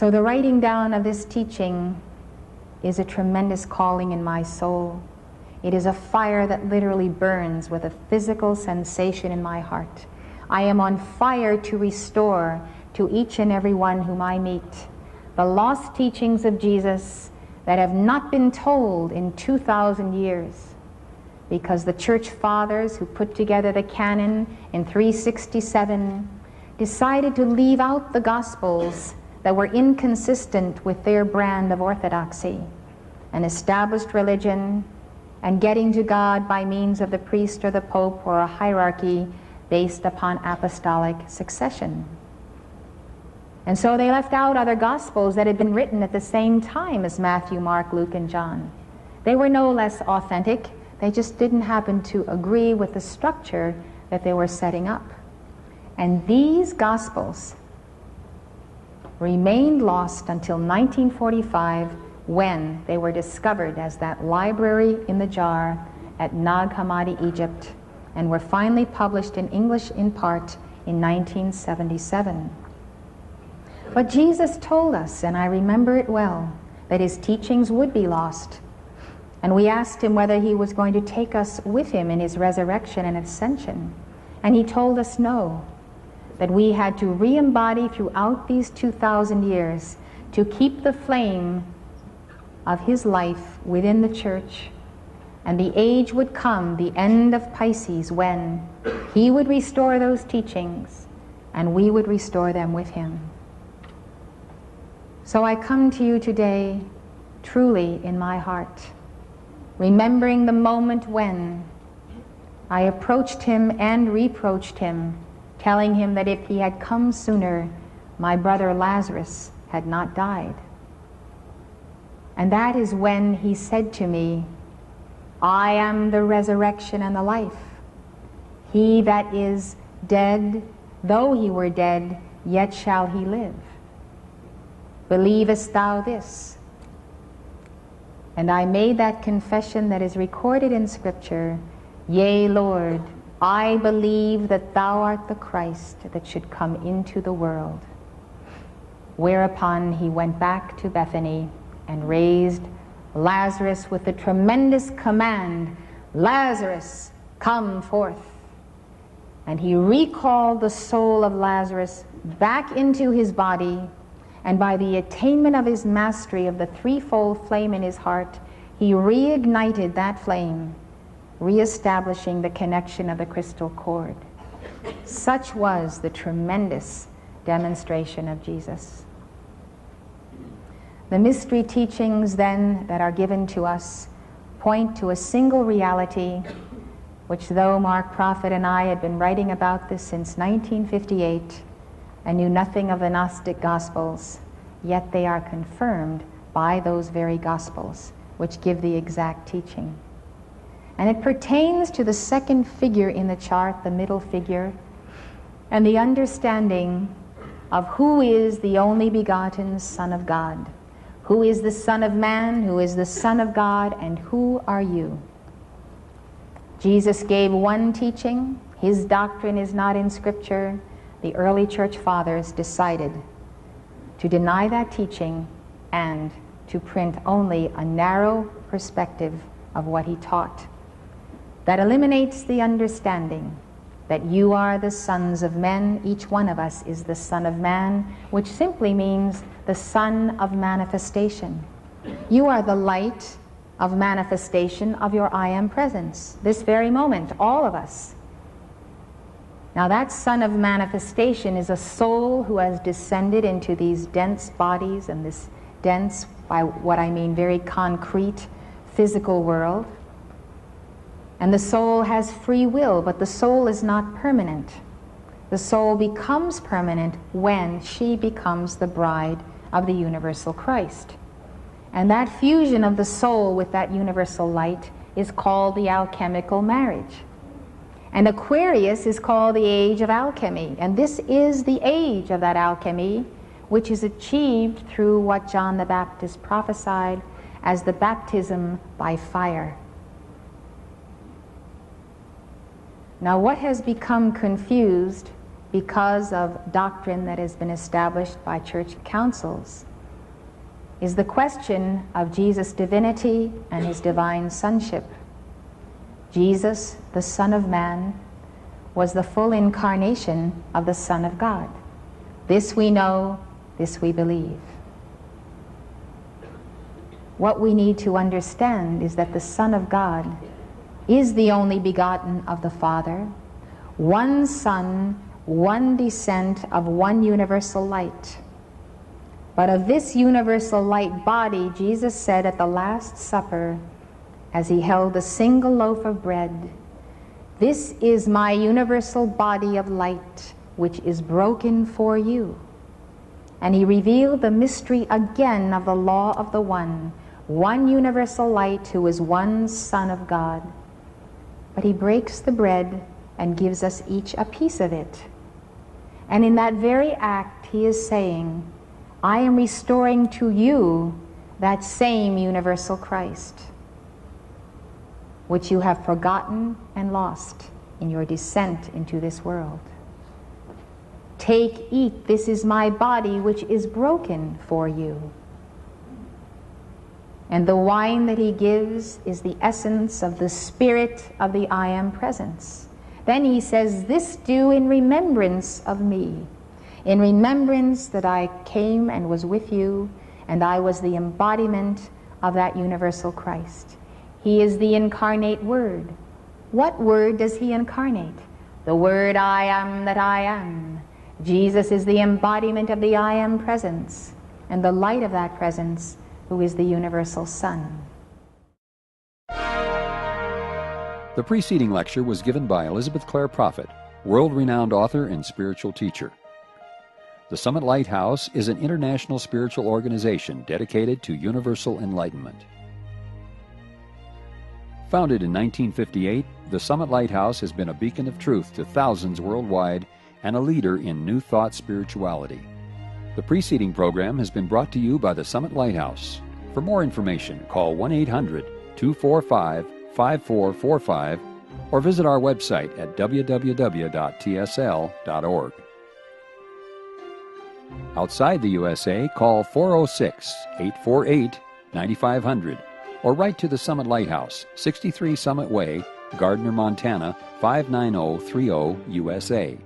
So the writing down of this teaching is a tremendous calling in my soul. It is a fire that literally burns with a physical sensation in my heart. I am on fire to restore to each and every one whom I meet the lost teachings of Jesus that have not been told in 2,000 years, because the church fathers who put together the canon in 367 decided to leave out the Gospels that were inconsistent with their brand of orthodoxy, an established religion, and getting to God by means of the priest or the pope or a hierarchy based upon apostolic succession. And so they left out other Gospels that had been written at the same time as Matthew, Mark, Luke, and John. They were no less authentic. They just didn't happen to agree with the structure that they were setting up. And these Gospels remained lost until 1945, when they were discovered as that library in the jar at Nag Hammadi, Egypt, and were finally published in English in part in 1977. But Jesus told us, and I remember it well, that his teachings would be lost. And we asked him whether he was going to take us with him in his resurrection and ascension. And he told us no, that we had to re-embody throughout these 2,000 years to keep the flame of his life within the church. And the age would come, the end of Pisces, when he would restore those teachings and we would restore them with him. So I come to you today truly in my heart, remembering the moment when I approached him and reproached him, telling him that if he had come sooner, my brother Lazarus had not died. And that is when he said to me, I am the resurrection and the life. He that is dead, though he were dead, yet shall he live. Believest thou this? And I made that confession that is recorded in Scripture, Yea, Lord, I believe that thou art the Christ that should come into the world. Whereupon he went back to Bethany and raised Lazarus with the tremendous command, Lazarus, come forth. And he recalled the soul of Lazarus back into his body, and by the attainment of his mastery of the threefold flame in his heart, he reignited that flame, reestablishing the connection of the crystal cord. Such was the tremendous demonstration of Jesus. The mystery teachings then that are given to us point to a single reality, which though Mark Prophet and I had been writing about this since 1958 and knew nothing of the Gnostic Gospels, yet they are confirmed by those very Gospels, which give the exact teaching. And it pertains to the second figure in the chart, the middle figure, and the understanding of who is the only begotten Son of God. Who is the Son of Man? Who is the Son of God? And who are you? Jesus gave one teaching. His doctrine is not in Scripture. The early church fathers decided to deny that teaching and to print only a narrow perspective of what he taught. That eliminates the understanding that you are the sons of men, each one of us is the son of man, which simply means the son of manifestation. You are the light of manifestation of your I am presence, this very moment, all of us. Now that son of manifestation is a soul who has descended into these dense bodies and this dense, by what I mean very concrete, physical world. And the soul has free will, but the soul is not permanent. The soul becomes permanent when she becomes the bride of the universal Christ. And that fusion of the soul with that universal light is called the alchemical marriage. And Aquarius is called the age of alchemy. And this is the age of that alchemy, which is achieved through what John the Baptist prophesied as the baptism by fire. Now, what has become confused because of doctrine that has been established by church councils is the question of Jesus' divinity and his divine sonship. Jesus, the Son of Man, was the full incarnation of the Son of God. This we know, this we believe. What we need to understand is that the Son of God is the only begotten of the Father, one Son, one descent of one universal light. But of this universal light body, Jesus said at the Last Supper, as he held a single loaf of bread, "This is my universal body of light, which is broken for you." And he revealed the mystery again of the law of the one universal light who is one Son of God. But he breaks the bread and gives us each a piece of it. And in that very act, he is saying, I am restoring to you that same universal Christ, which you have forgotten and lost in your descent into this world. Take, eat, this is my body which is broken for you. And the wine that he gives is the essence of the Spirit of the I Am Presence. Then he says, this do in remembrance of me, in remembrance that I came and was with you, and I was the embodiment of that universal Christ. He is the incarnate Word. What Word does he incarnate? The Word I am that I am. Jesus is the embodiment of the I Am Presence, and the light of that presence, who is the universal Son. The preceding lecture was given by Elizabeth Clare Prophet, world-renowned author and spiritual teacher. The Summit Lighthouse is an international spiritual organization dedicated to universal enlightenment. Founded in 1958, the Summit Lighthouse has been a beacon of truth to thousands worldwide and a leader in New Thought spirituality. The preceding program has been brought to you by the Summit Lighthouse. For more information, call 1-800-245-5445 or visit our website at www.tsl.org. Outside the USA, call 406-848-9500 or write to the Summit Lighthouse, 63 Summit Way, Gardner, Montana, 59030, USA.